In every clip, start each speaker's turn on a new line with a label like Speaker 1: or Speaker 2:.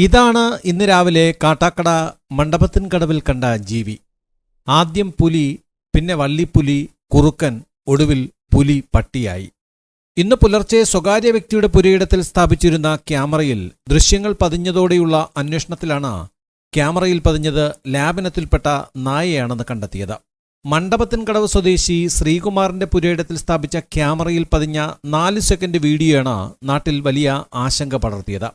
Speaker 1: ഇതാണ് ഇന്ന് രാവിലെ കാട്ടാക്കട മണ്ഡപത്തിൻകടവിൽ കണ്ട ജീവി. ആദ്യം പുലി, പിന്നെ വള്ളിപ്പുലി, കുറുക്കൻ, ഒടുവിൽ പുലി പട്ടിയായി. ഇന്ന് പുലർച്ചെ സ്വകാര്യ വ്യക്തിയുടെ പുരയിടത്തിൽ സ്ഥാപിച്ചിരുന്ന ക്യാമറയിൽ ദൃശ്യങ്ങൾ പതിഞ്ഞതോടെയുള്ള അന്വേഷണത്തിലാണ് ക്യാമറയിൽ പതിഞ്ഞത് ലാബിനത്തിൽപ്പെട്ട നായയാണെന്ന് കണ്ടെത്തിയത്. മണ്ഡപത്തിൻകടവ് സ്വദേശി ശ്രീകുമാറിന്റെ പുരയിടത്തിൽ സ്ഥാപിച്ച ക്യാമറയിൽ പതിഞ്ഞ 4 സെക്കൻഡ് വീഡിയോയാണ് നാട്ടിൽ വലിയ ആശങ്ക പടർത്തിയത്.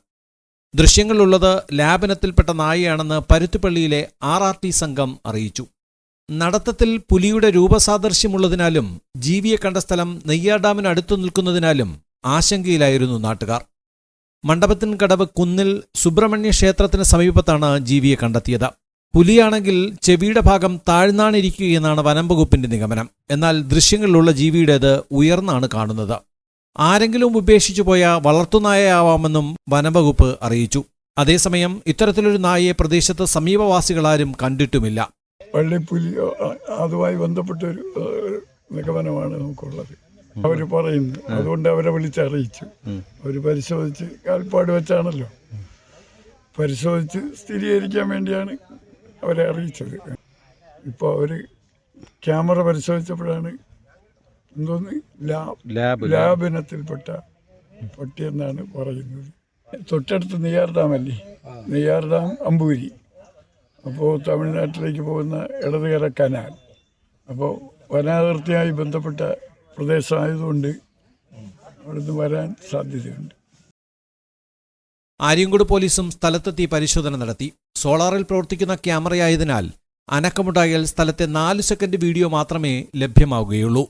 Speaker 1: ദൃശ്യങ്ങളുള്ളത് ലാബിനത്തിൽപ്പെട്ട നായയാണെന്ന് പരുത്തിപ്പള്ളിയിലെ RRT സംഘം അറിയിച്ചു. നടത്തത്തിൽ പുലിയുടെ രൂപസാദൃശ്യമുള്ളതിനാലും ജീവിയെ കണ്ട സ്ഥലം നെയ്യാർ ഡാമിന് അടുത്തു നിൽക്കുന്നതിനാലും ആശങ്കയിലായിരുന്നു നാട്ടുകാർ. മണ്ഡപത്തിൻകടവ് കുന്നിൽ സുബ്രഹ്മണ്യ ക്ഷേത്രത്തിന് സമീപത്താണ് ജീവിയെ കണ്ടെത്തിയത്. പുലിയാണെങ്കിൽ ചെവിയുടെ ഭാഗം താഴ്ന്നാണിരിക്കുകയെന്നാണ് വനംവകുപ്പിന്റെ നിഗമനം. എന്നാൽ ദൃശ്യങ്ങളിലുള്ള ജീവിയുടേത് ഉയർന്നാണ് കാണുന്നത്. ആരെങ്കിലും ഉപേക്ഷിച്ചു പോയ വളർത്തുനായയാവാമെന്നും വനംവകുപ്പ് അറിയിച്ചു. അതേസമയം ഇത്തരത്തിലൊരു നായയെ പ്രദേശത്ത് സമീപവാസികളാരും കണ്ടിട്ടുമില്ല.
Speaker 2: വള്ളിപ്പുലി അതുമായി ബന്ധപ്പെട്ടൊരു നിഗമനമാണ് നമുക്കുള്ളത്. അവർ പറയുന്നു, അതുകൊണ്ട് അവരെ വിളിച്ചറിയിച്ചു. അവർ പരിശോധിച്ച്, കാൽപ്പാട് വെച്ചാണല്ലോ, പരിശോധിച്ച് സ്ഥിരീകരിക്കാൻ വേണ്ടിയാണ് അവരെ അറിയിച്ചത്. ഇപ്പോൾ അവർ ക്യാമറ പരിശോധിച്ചപ്പോഴാണ് എന്തോന്ന് ലാബിനത്തിൽപ്പെട്ട പട്ടിയെന്നാണ് പറയുന്നത്. തൊട്ടടുത്ത് നെയ്യാർ ഡാമല്ലേ, നെയ്യാർ ഡാം അമ്പൂരി, അപ്പോൾ തമിഴ്നാട്ടിലേക്ക് പോകുന്ന ഇടതുകര കനാൽ, അപ്പോൾ വനാതിർത്തിയായി ബന്ധപ്പെട്ട പ്രദേശമായതുകൊണ്ട് അവിടുന്ന് വരാൻ സാധ്യതയുണ്ട്.
Speaker 1: ആര്യങ്കോട് പോലീസും സ്ഥലത്തെത്തി പരിശോധന നടത്തി. സോളാറിൽ പ്രവർത്തിക്കുന്ന ക്യാമറയായതിനാൽ അനക്കമുണ്ടായാൽ സ്ഥലത്തെ 4 സെക്കൻഡ് വീഡിയോ മാത്രമേ ലഭ്യമാവുകയുള്ളൂ.